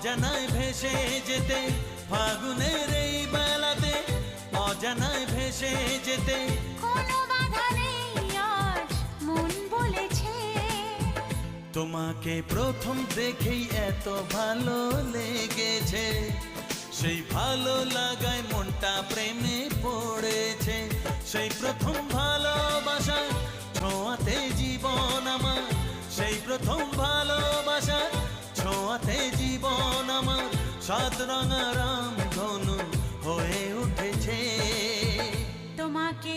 অজানায় ভেসে যেতে ফাগুনের এই বেলাতে, অজানায় ভেসে যেতে কোনো বাধা নেই আজ মন বলেছে। তোমাকে প্রথম দেখেই এত ভালো লেগেছে, সেই ভালো লাগায় মনটা প্রেমে পড়েছে। সেই প্রথম ভালোবাসা ছোঁয়াতে জীবন আমার, সেই প্রথম ভালোবাসা ছোঁয়াতে জীবন আমার সাত রঙা রাম ধনু হয়ে উঠেছে। তোমাকে